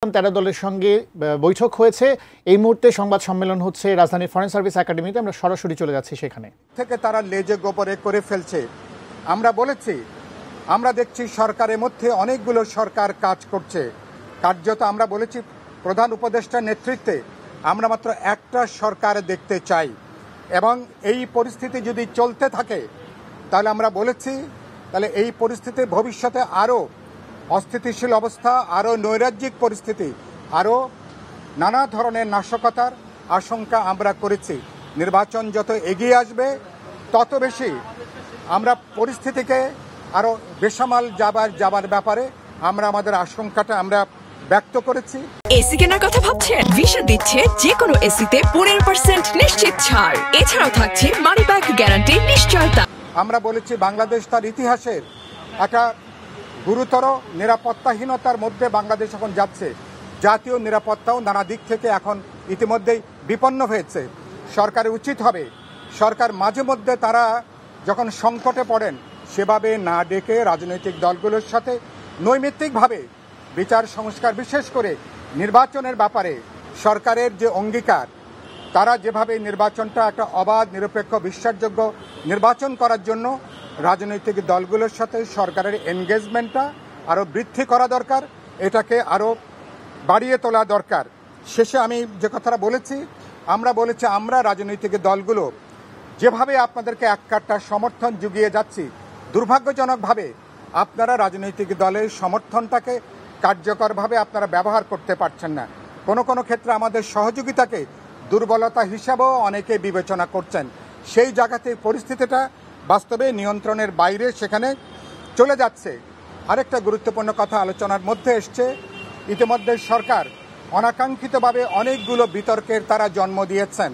13 দলের সঙ্গে বৈঠক হয়েছে। এই মুহূর্তে সংবাদ সম্মেলন হচ্ছে রাজধানীর ফরেন সার্ভিস একাডেমিতে। আমরা সরাসরি চলে যাচ্ছি সেখানে। থেকে তারা লেজে গোবরে করে ফেলছে। আমরা বলেছি, আমরা দেখছি সরকারের মধ্যে অনেকগুলো সরকার কাজ করছে। কার্যত আমরা বলেছি প্রধান উপদেষ্টার নেতৃত্বে আমরা মাত্র একটা সরকার দেখতে চাই, এবং এই পরিস্থিতি যদি চলতে থাকে তাহলে আমরা বলেছি তাহলে এই পরিস্থিতি ভবিষ্যতে আরও অস্থিতিশীল অবস্থা, আরও নৈরাজ্যিক পরিস্থিতি, আরও নানা ধরনের নাশকতার আশঙ্কা আমরা করেছি। নির্বাচন যত এগিয়ে আসবে তত বেশি আমরা পরিস্থিতিকে আরও বেসামাল যাবার ব্যাপারে আমরা আমাদের আশঙ্কাটা আমরা ব্যক্ত করেছি। এসি কেনার কথা ভাবছেন? ভিশন দিচ্ছে যে কোনো এসিতে 15% নিশ্চিত ছাড়। এছাড়াও থাকছে মানি ব্যাক গ্যারান্টি নিশ্চয়তা। আমরা বলেছি বাংলাদেশ তার ইতিহাসের একটা গুরুতর নিরাপত্তাহীনতার মধ্যে বাংলাদেশ এখন যাচ্ছে। জাতীয় নিরাপত্তাও নানা দিক থেকে এখন ইতিমধ্যেই বিপন্ন হয়েছে। সরকারের উচিত হবে, সরকার মাঝে মধ্যে তারা যখন সংকটে পড়েন সেভাবে না ডেকে রাজনৈতিক দলগুলোর সাথে নৈমিত্তিকভাবে বিচার সংস্কার, বিশেষ করে নির্বাচনের ব্যাপারে সরকারের যে অঙ্গীকার, তারা যেভাবে নির্বাচনটা একটা অবাধ, নিরপেক্ষ, বিশ্বাসযোগ্য নির্বাচন করার জন্য রাজনৈতিক দলগুলোর সাথে সরকারের এনগেজমেন্টটা আরও বৃদ্ধি করা দরকার, এটাকে আরও বাড়িয়ে তোলা দরকার। শেষে আমি যে কথাটা বলেছি, আমরা বলেছি আমরা রাজনৈতিক দলগুলো যেভাবে আপনাদেরকে এক কাট্টা সমর্থন জুগিয়ে যাচ্ছি, দুর্ভাগ্যজনকভাবে আপনারা রাজনৈতিক দলের সমর্থনটাকে কার্যকরভাবে আপনারা ব্যবহার করতে পারছেন না। কোনো কোনো ক্ষেত্রে আমাদের সহযোগিতাকে দুর্বলতা হিসাবেও অনেকে বিবেচনা করছেন। সেই জায়গাতে পরিস্থিতিটা বাস্তবে নিয়ন্ত্রণের বাইরে সেখানে চলে যাচ্ছে। আরেকটা গুরুত্বপূর্ণ কথা আলোচনার মধ্যে এসছে, ইতিমধ্যে সরকার অনাকাঙ্ক্ষিতভাবে অনেকগুলো বিতর্কের তারা জন্ম দিয়েছেন।